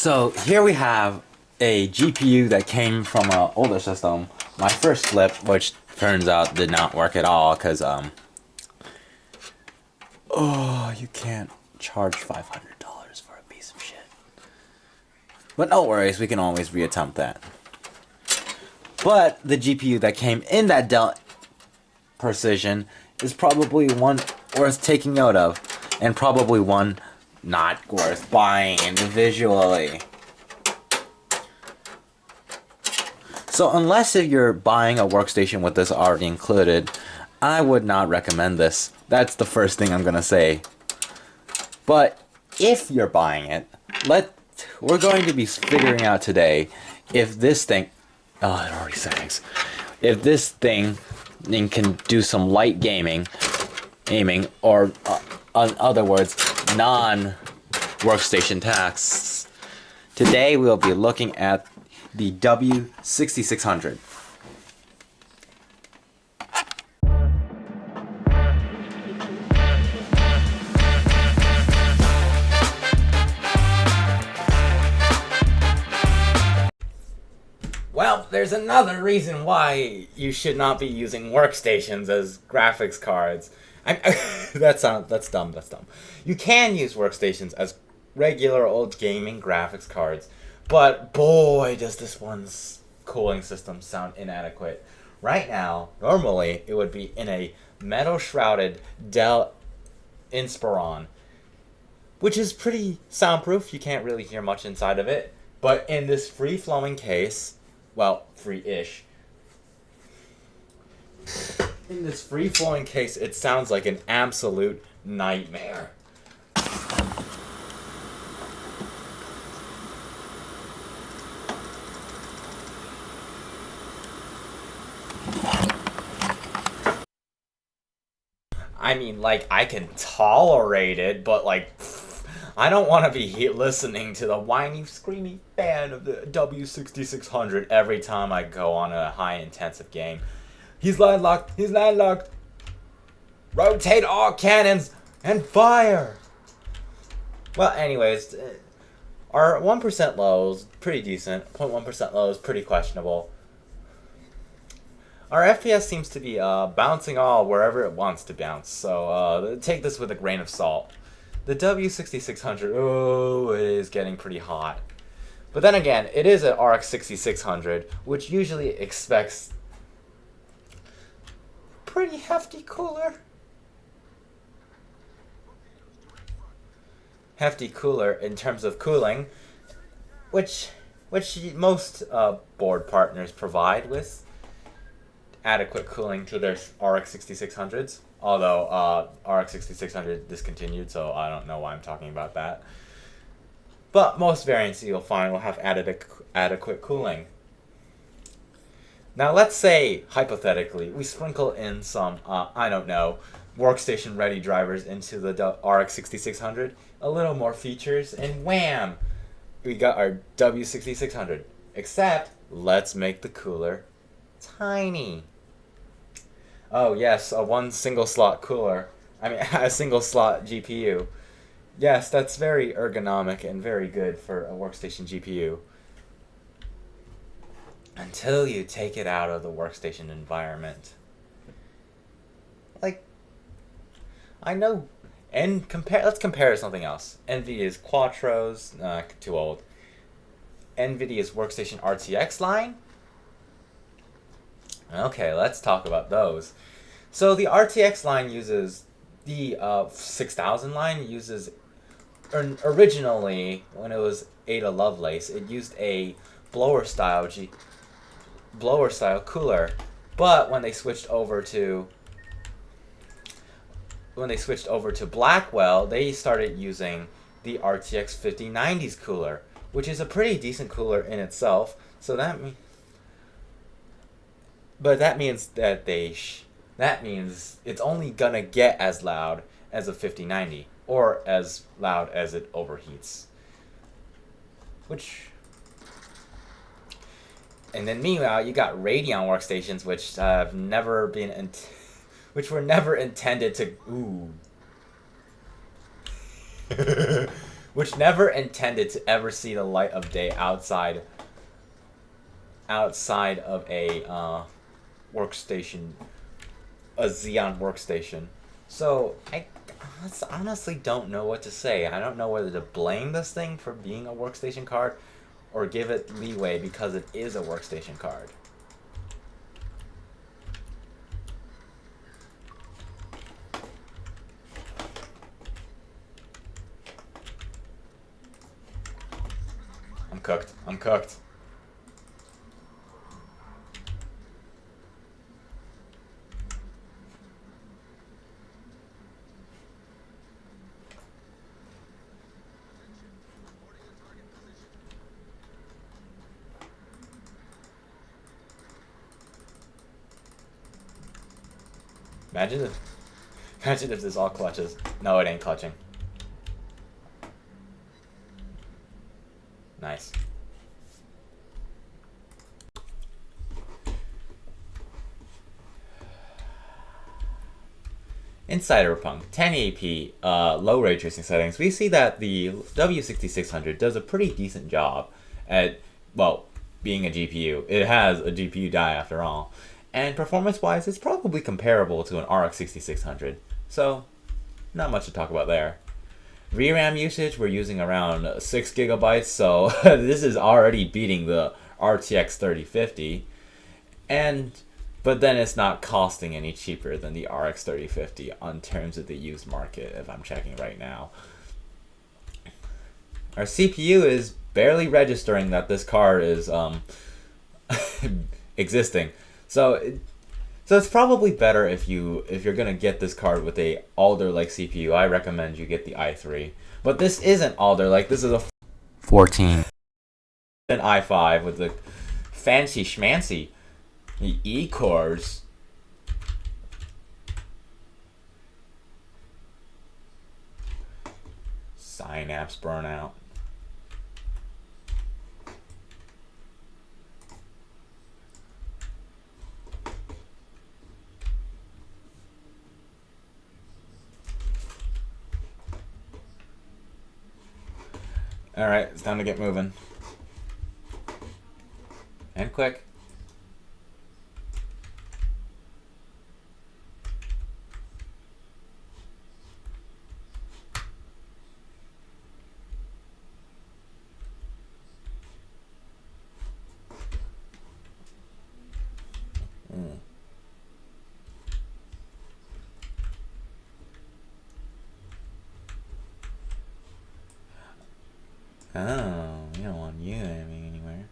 So here we have a GPU that came from an older system. My first flip, which turns out did not work at all, because oh, you can't charge $500 for a piece of shit. But no worries, we can always reattempt that. But the GPU that came in that Dell Precision is probably one worth taking note of, and probably one not worth buying individually. So unless if you're buying a workstation with this already included, I would not recommend this. That's the first thing I'm gonna say. But if you're buying it, we're going to be figuring out today if this thing, oh, it already says, if this thing can do some light aiming, or in other words, non-workstation tasks. Today we'll be looking at the W6600. Well, there's another reason why you should not be using workstations as graphics cards. That's dumb. You can use workstations as regular old gaming graphics cards, but boy, does this one's cooling system sound inadequate. Right now, normally it would be in a metal-shrouded Dell Inspirion, which is pretty soundproof. You can't really hear much inside of it. But in this free-flowing case, well, free-ish. In this free-flowing case, it sounds like an absolute nightmare. I mean, like, I can tolerate it, but, like, I don't want to be listening to the whiny, screamy fan of the W6600 every time I go on a high-intensive game. He's landlocked! He's landlocked! Rotate all cannons and fire! Well, anyways, our 1% low is pretty decent. 0.1% low is pretty questionable. Our FPS seems to be bouncing all wherever it wants to bounce, so take this with a grain of salt. The W6600, oh, it is getting pretty hot. But then again, it is an RX 6600, which usually expects pretty hefty cooler. Hefty cooler in terms of cooling, which most board partners provide with adequate cooling to their RX 6600s. Although RX 6600 discontinued, so I don't know why I'm talking about that. But most variants you'll find will have adequate cooling. Now let's say, hypothetically, we sprinkle in some, I don't know, workstation ready drivers into the RX 6600, a little more features, and wham! We got our W6600. Except, let's make the cooler tiny. Oh yes, a one single slot cooler. I mean, a single slot GPU. Yes, that's very ergonomic and very good for a workstation GPU. Until you take it out of the workstation environment. Like, I know, and let's compare to something else. NVIDIA's Quattros, too old. NVIDIA's Workstation RTX line. Okay, let's talk about those. So the RTX line uses the 6000 line uses originally, when it was Ada Lovelace, it used a blower style cooler, but when they switched over to Blackwell, they started using the RTX 5090's cooler, which is a pretty decent cooler in itself. So that means it's only gonna get as loud as a 5090, or as loud as it overheats. And then meanwhile, you got Radeon workstations, which have never been, which were never intended to which never intended to ever see the light of day outside of a workstation, a Xeon workstation. So I honestly don't know what to say. I don't know whether to blame this thing for being a workstation card or give it leeway because it is a workstation card. I'm cooked. I'm cooked. Imagine if this all clutches. No, it ain't clutching. Nice. In Cyberpunk 1080p low ray tracing settings, we see that the W6600 does a pretty decent job at, well, being a GPU. It has a GPU die after all. And performance-wise, it's probably comparable to an RX 6600. So, not much to talk about there. VRAM usage, we're using around 6 gigabytes, so this is already beating the RTX 3050. But then it's not costing any cheaper than the RX 3050 on terms of the used market, if I'm checking right now. Our CPU is barely registering that this card is existing. So it's probably better if you're gonna get this card with a Alder-like CPU. I recommend you get the i3. But this isn't Alder-like. This is a 14 an i5 with the fancy schmancy E-cores. Synapse burnout. Alright, it's time to get moving. And quick. Oh, we don't want you anywhere.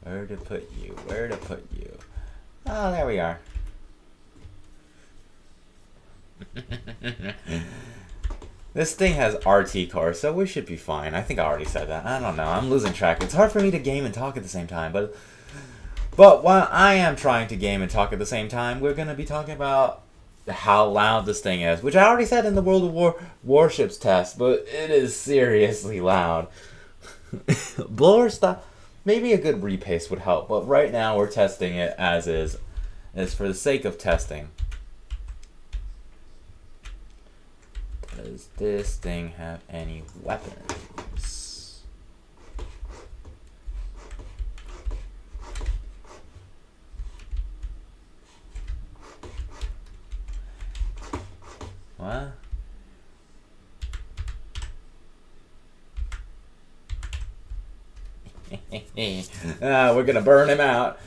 Where to put you? Where to put you? Oh, there we are. This thing has RT cores, so we should be fine. I think I already said that. I don't know. I'm losing track. It's hard for me to game and talk at the same time. But while I am trying to game and talk at the same time, we're going to be talking about how loud this thing is, which I already said in the World of Warships test, but it is seriously loud. Blower stuff, maybe a good repaste would help, but right now we're testing it as is for the sake of testing. Does this thing have any weapons? What? We're gonna burn him out.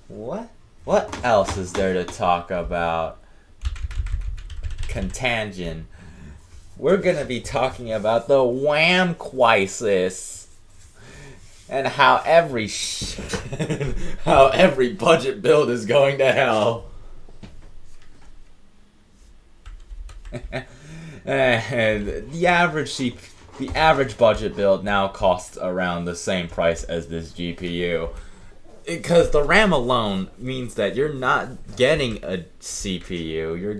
What else is there to talk about? Contagion. We're gonna be talking about the Wham crisis and how every budget build is going to hell. And the average budget build now costs around the same price as this GPU, because the RAM alone means that you're not getting a CPU. You're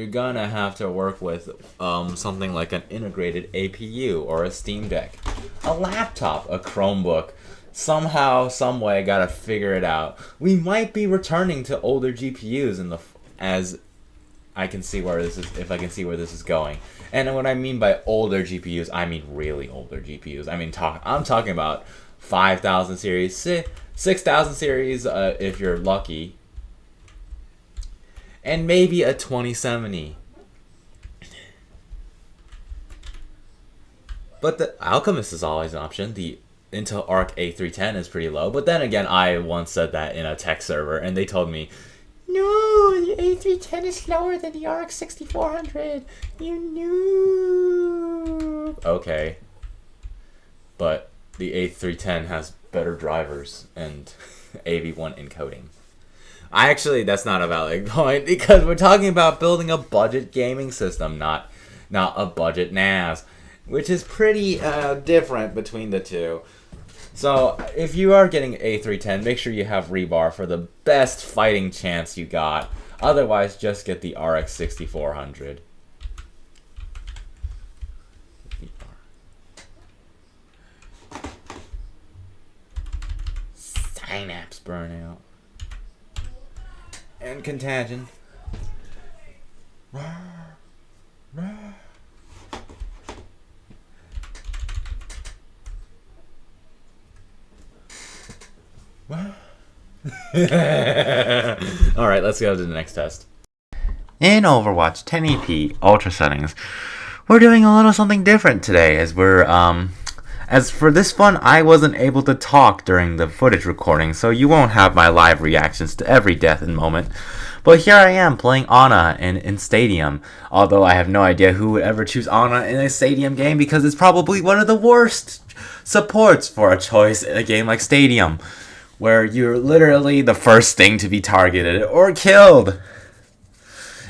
gonna have to work with something like an integrated APU or a Steam Deck, a laptop, a Chromebook. Somehow, some way, gotta figure it out. We might be returning to older GPUs I can see where this is, if I can see where this is going. And what I mean by older GPUs, I mean really older GPUs. I mean, I'm talking about 5,000 series, 6,000 series if you're lucky, and maybe a 2070. But the Alchemist is always an option. The Intel Arc A310 is pretty low. But then again, I once said that in a tech server, and they told me, no, the A310 is slower than the RX 6400. You noob. Okay. But the A310 has better drivers and AV1 encoding. That's not a valid point, because we're talking about building a budget gaming system, not a budget NAS, which is pretty different between the two. So if you are getting A310, make sure you have rebar for the best fighting chance you got. Otherwise, just get the RX 6400. Synapse burnout. And contagion. Alright, let's go to the next test. In Overwatch 1080p Ultra settings, we're doing a little something different today, as for this one, I wasn't able to talk during the footage recording, so you won't have my live reactions to every death and moment. But here I am playing Ana in Stadium, although I have no idea who would ever choose Ana in a Stadium game, because it's probably one of the worst supports for a choice in a game like Stadium, where you're literally the first thing to be targeted or killed.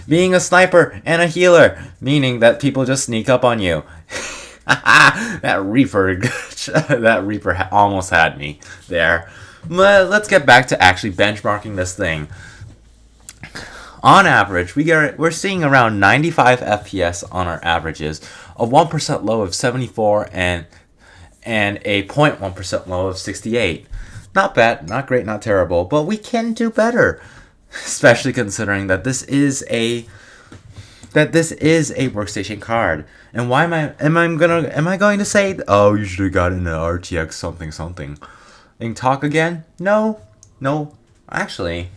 Being a sniper and a healer, meaning that people just sneak up on you. that Reaper almost had me there. But let's get back to actually benchmarking this thing. On average, we're seeing around 95 FPS on our averages, a 1% low of 74, and a 0.1% low of 68. Not bad, not great, not terrible, but we can do better, especially considering that this is a workstation card. And why am I going to say, oh, you should have gotten an RTX something and talk again? No, actually,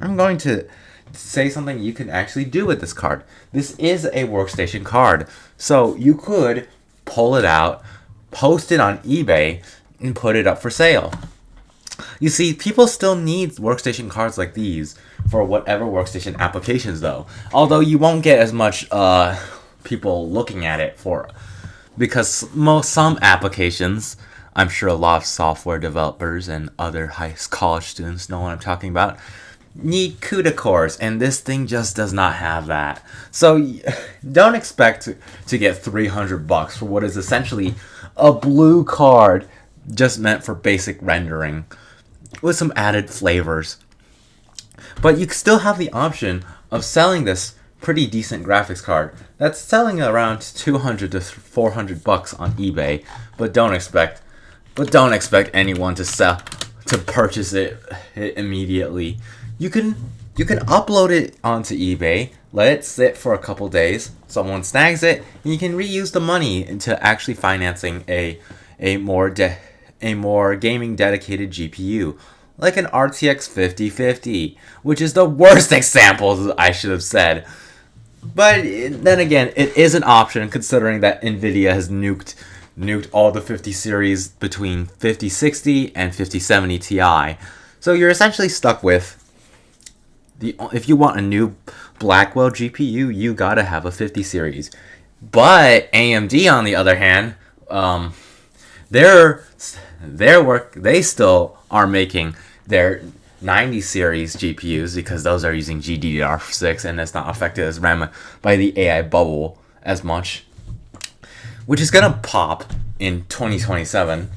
I'm going to say something you can actually do with this card. This is a workstation card, so you could pull it out, post it on eBay, and put it up for sale. You see, people still need workstation cards like these for whatever workstation applications, though. Although you won't get as much people looking at it because some applications, I'm sure a lot of software developers and other high college students know what I'm talking about, need CUDA cores, and this thing just does not have that. So don't expect to get $300 for what is essentially a blue card just meant for basic rendering with some added flavors. But you still have the option of selling this pretty decent graphics card that's selling around $200 to $400 on eBay, but don't expect anyone to purchase it immediately. You can upload it onto eBay, let it sit for a couple days, someone snags it, and you can reuse the money into actually financing a more gaming dedicated GPU, like an RTX 5050, which is the worst example I should have said. But then again, it is an option considering that Nvidia has nuked all the 50 series between 5060 and 5070 Ti. So you're essentially stuck with if you want a new Blackwell GPU, you gotta have a 50 series. But AMD, on the other hand, they still are making their 90 series GPUs because those are using GDDR6 and it's not affected as RAM by the AI bubble as much, which is gonna pop in 2027.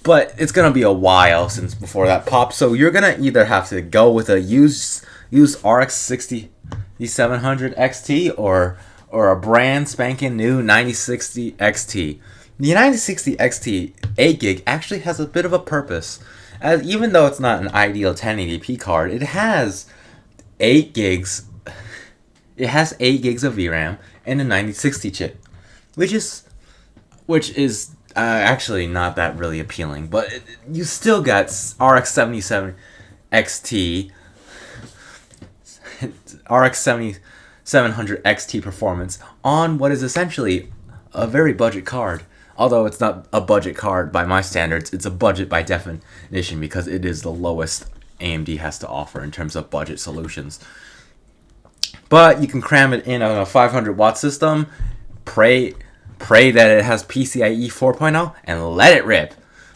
But it's gonna be a while since before that pops, so you're gonna either have to go with a used RX 6700 XT or a brand spanking new 9060 XT. The 9060 XT 8GB actually has a bit of a purpose, as even though it's not an ideal 1080p card, it has 8 gigs It has 8 gigs of VRAM and a 9060 chip, which is actually not that really appealing. But you still got RX 77 XT, RX 7700 XT performance on what is essentially a very budget card. Although it's not a budget card by my standards, it's a budget by definition because it is the lowest AMD has to offer in terms of budget solutions. But you can cram it in a 500 watt system, pray that it has PCIe 4.0, and let it rip.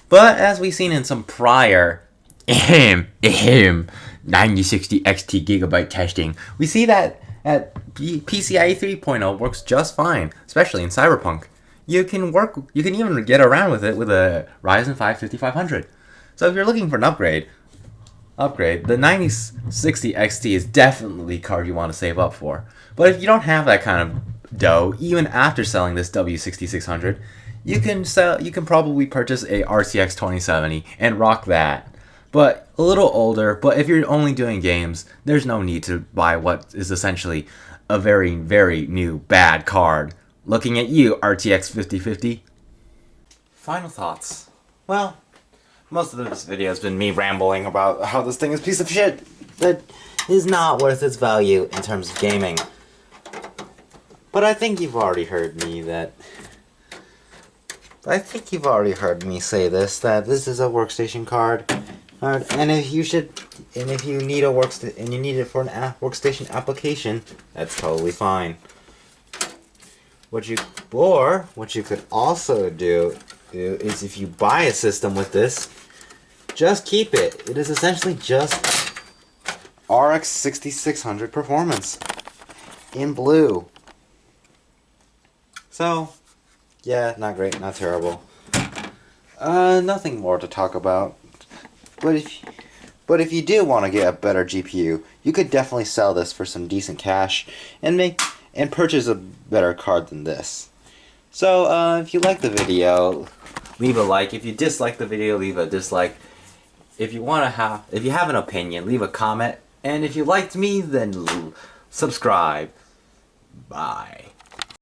But as we've seen in some prior 9060 XT gigabyte testing, we see that PCIe 3.0 works just fine, especially in Cyberpunk. You can even get around with it with a Ryzen 5 5500. So if you're looking for an upgrade, the 9060 XT is definitely a card you want to save up for. But if you don't have that kind of dough, even after selling this W6600, you can probably purchase a RTX 2070 and rock that. But a little older, but if you're only doing games, there's no need to buy what is essentially a very, very new bad card. Looking at you, RTX 5050. Final thoughts. Well, most of this video has been me rambling about how this thing is a piece of shit that is not worth its value in terms of gaming. But I think you've already heard me say this, that this is a workstation card. And if you need a and you need it for an workstation application, that's totally fine. What you could also do is, if you buy a system with this, just keep it. It is essentially just RX 6600 performance in blue. So, yeah, not great, not terrible. Nothing more to talk about. But if you do want to get a better GPU, you could definitely sell this for some decent cash and purchase a better card than this. So if you like the video, leave a like. If you dislike the video, leave a dislike. If you have an opinion, leave a comment. And if you liked me, then subscribe. Bye.